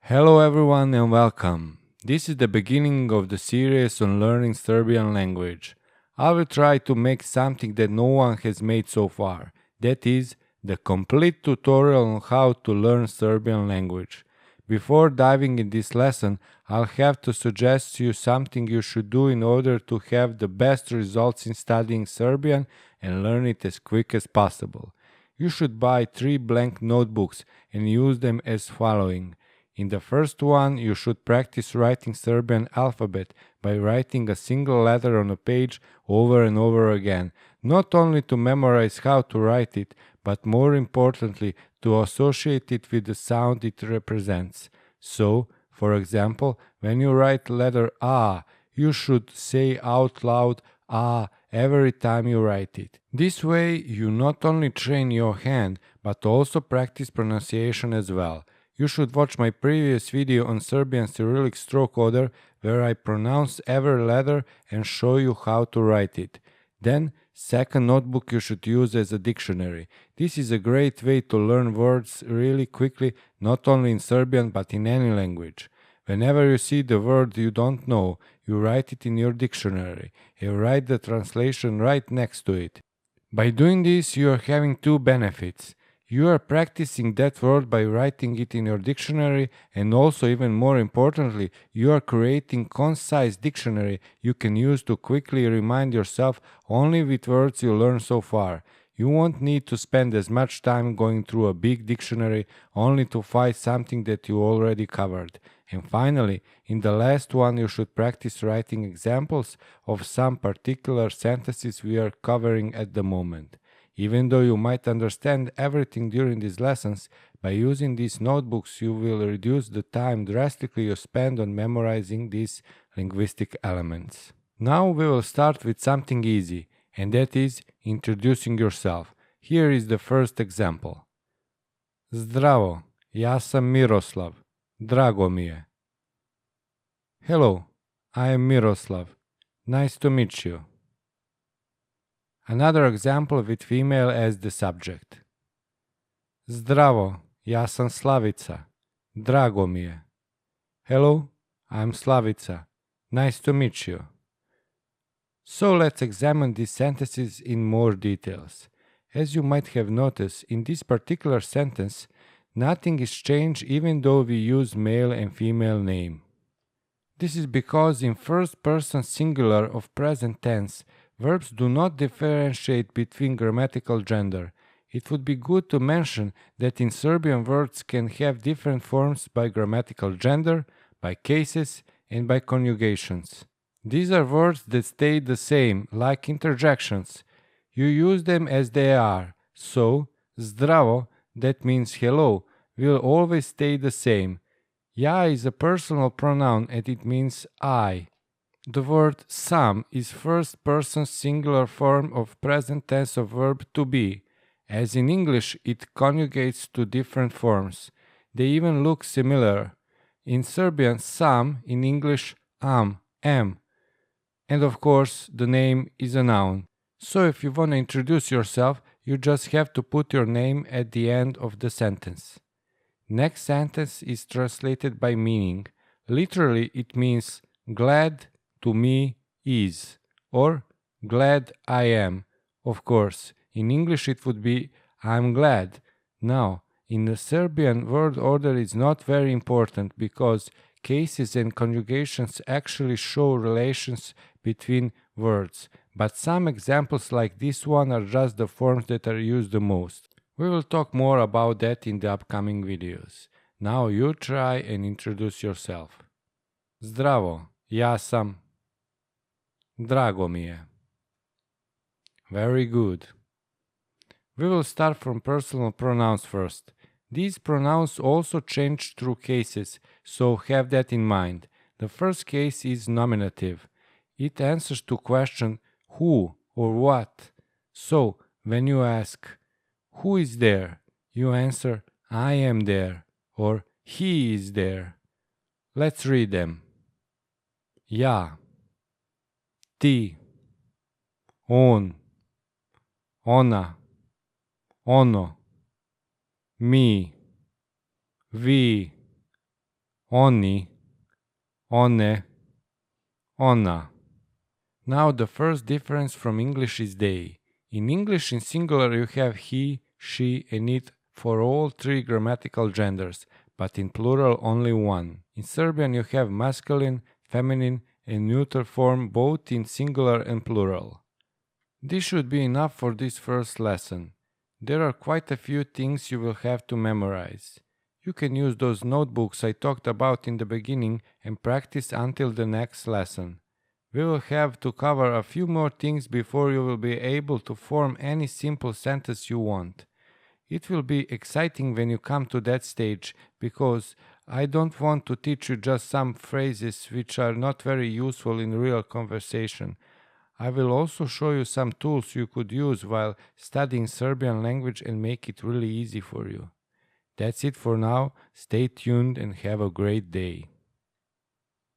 Hello everyone and welcome. This is the beginning of the series on learning Serbian language. I will try to make something that no one has made so far. That is, the complete tutorial on how to learn Serbian language. Before diving in this lesson, I'll have to suggest you something you should do in order to have the best results in studying Serbian and learn it as quick as possible. You should buy 3 blank notebooks and use them as following. In the first one, you should practice writing Serbian alphabet by writing a single letter on a page over and over again, not only to memorize how to write it, but more importantly, to associate it with the sound it represents. So, for example, when you write letter A, you should say out loud A every time you write it. This way, you not only train your hand, but also practice pronunciation as well. You should watch my previous video on Serbian Cyrillic stroke order where I pronounce every letter and show you how to write it. Then, second notebook you should use as a dictionary. This is a great way to learn words really quickly, not only in Serbian but in any language. Whenever you see the word you don't know, you write it in your dictionary. You write the translation right next to it. By doing this, you are having two benefits. You are practicing that word by writing it in your dictionary, and also, even more importantly, you are creating concise dictionary you can use to quickly remind yourself only with words you learned so far. You won't need to spend as much time going through a big dictionary only to find something that you already covered. And finally, in the last one, you should practice writing examples of some particular sentences we are covering at the moment. Even though you might understand everything during these lessons, by using these notebooks you will reduce the time drastically you spend on memorizing these linguistic elements. Now we will start with something easy, and that is introducing yourself. Here is the first example. Zdravo, ja sam Miroslav. Drago mi je. Hello, I am Miroslav. Nice to meet you. Another example with female as the subject. Zdravo, ja sam Slavica. Drago mi je. Hello, I'm Slavica. Nice to meet you. So let's examine these sentences in more details. As you might have noticed, in this particular sentence, nothing is changed even though we use male and female name. This is because in first person singular of present tense, verbs do not differentiate between grammatical gender. It would be good to mention that in Serbian words can have different forms by grammatical gender, by cases, and by conjugations. These are words that stay the same, like interjections. You use them as they are. So, zdravo, that means hello, will always stay the same. Ja is a personal pronoun and it means I. The word sam is first person singular form of present tense of verb to be. As in English, it conjugates to different forms. They even look similar. In Serbian, sam, in English, am. And of course, the name is a noun. So if you want to introduce yourself, you just have to put your name at the end of the sentence. Next sentence is translated by meaning. Literally, it means glad to me is, or glad I am. Of course, in English it would be I'm glad. Now, in the Serbian word order is not very important because cases and conjugations actually show relations between words, but some examples like this one are just the forms that are used the most. We will talk more about that in the upcoming videos. Now you try and introduce yourself. Zdravo, ja sam. Drago mi je. Very good. We will start from personal pronouns first. These pronouns also change through cases, so have that in mind. The first case is nominative. It answers to question who or what. So, when you ask, who is there? You answer, I am there, or he is there. Let's read them. Ja, ti, on, ona, ono, mi, vi, oni, one, ona. Now the first difference from English is they. In English in singular you have he, she and it for all three grammatical genders, but in plural only one. In Serbian you have masculine, feminine and neuter form both in singular and plural. This should be enough for this first lesson. There are quite a few things you will have to memorize. You can use those notebooks I talked about in the beginning and practice until the next lesson. We will have to cover a few more things before you will be able to form any simple sentence you want. It will be exciting when you come to that stage because I don't want to teach you just some phrases which are not very useful in real conversation. I will also show you some tools you could use while studying Serbian language and make it really easy for you. That's it for now. Stay tuned and have a great day.